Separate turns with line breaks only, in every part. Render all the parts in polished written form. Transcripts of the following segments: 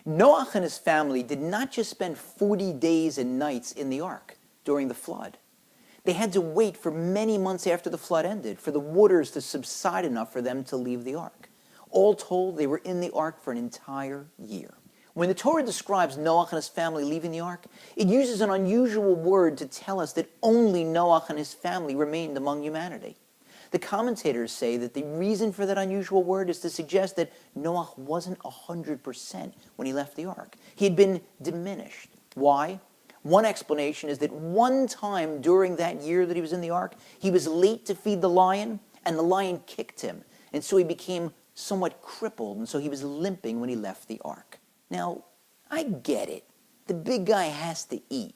Noach and his family did not just spend 40 days and nights in the ark during the flood. They had to wait for many months after the flood ended for the waters to subside enough for them to leave the ark. All told, they were in the ark for an entire year. When the Torah describes Noach and his family leaving the ark, it uses an unusual word to tell us that only Noach and his family remained among humanity. The commentators say that the reason for that unusual word is to suggest that Noach wasn't 100% when he left the ark. He had been diminished. Why? One explanation is that one time during that year that he was in the ark, he was late to feed the lion, and the lion kicked him. And so he became somewhat crippled, and so he was limping when he left the ark. Now, I get it. The big guy has to eat.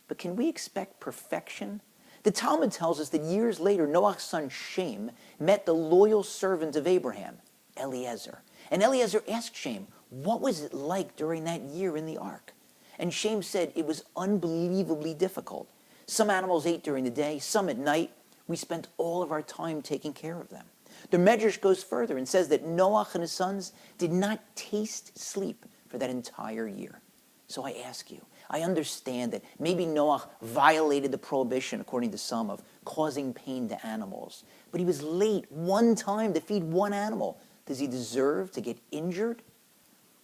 But can we expect perfection? The Talmud tells us that years later, Noach's son Shem met the loyal servant of Abraham, Eliezer. And Eliezer asked Shem, what was it like during that year in the ark? And Shem said it was unbelievably difficult. Some animals ate during the day, some at night. We spent all of our time taking care of them. The Medrash goes further and says that Noach and his sons did not taste sleep for that entire year. So I ask you, I understand that maybe Noach violated the prohibition, according to some, of causing pain to animals. But he was late one time to feed one animal. Does he deserve to get injured?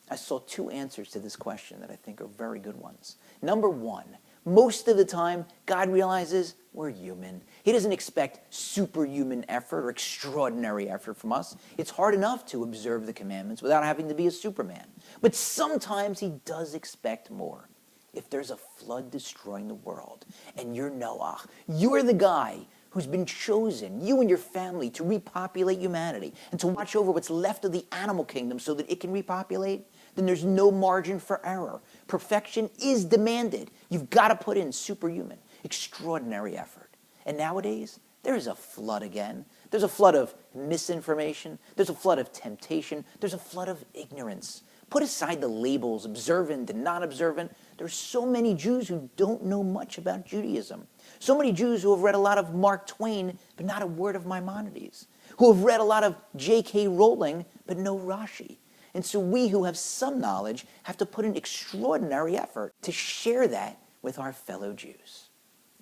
I saw two answers to this question that I think are very good ones. Number one, most of the time, God realizes we're human. He doesn't expect superhuman effort or extraordinary effort from us. It's hard enough to observe the commandments without having to be a Superman. But sometimes he does expect more. If there's a flood destroying the world, and you're Noach, you're the guy who's been chosen, you and your family, to repopulate humanity and to watch over what's left of the animal kingdom so that it can repopulate, then there's no margin for error. Perfection is demanded. You've got to put in superhuman, extraordinary effort. And nowadays, there is a flood again. There's a flood of misinformation. There's a flood of temptation. There's a flood of ignorance. Put aside the labels, observant and non-observant. There are so many Jews who don't know much about Judaism. So many Jews who have read a lot of Mark Twain, but not a word of Maimonides. Who have read a lot of J.K. Rowling, but no Rashi. And so we who have some knowledge have to put in extraordinary effort to share that with our fellow Jews.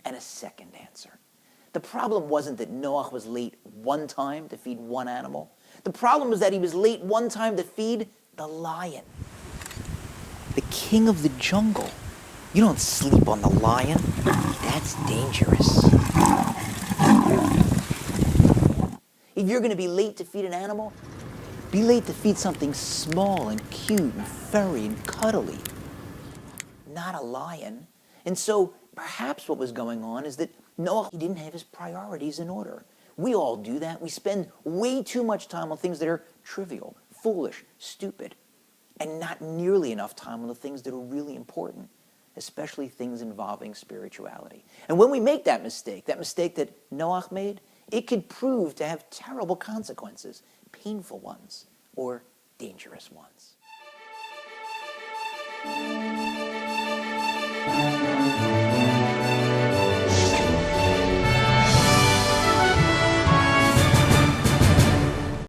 And a second answer. The problem wasn't that Noach was late one time to feed one animal. The problem was that he was late one time to feed the lion, the king of the jungle. You don't sleep on the lion. That's dangerous. If you're going to be late to feed an animal, be late to feed something small and cute and furry and cuddly, not a lion. And so perhaps what was going on is that Noah, he didn't have his priorities in order. We all do that. We spend way too much time on things that are trivial, foolish, stupid, and not nearly enough time on the things that are really important, especially things involving spirituality. And when we make that mistake that Noach made, it could prove to have terrible consequences, painful ones or dangerous ones.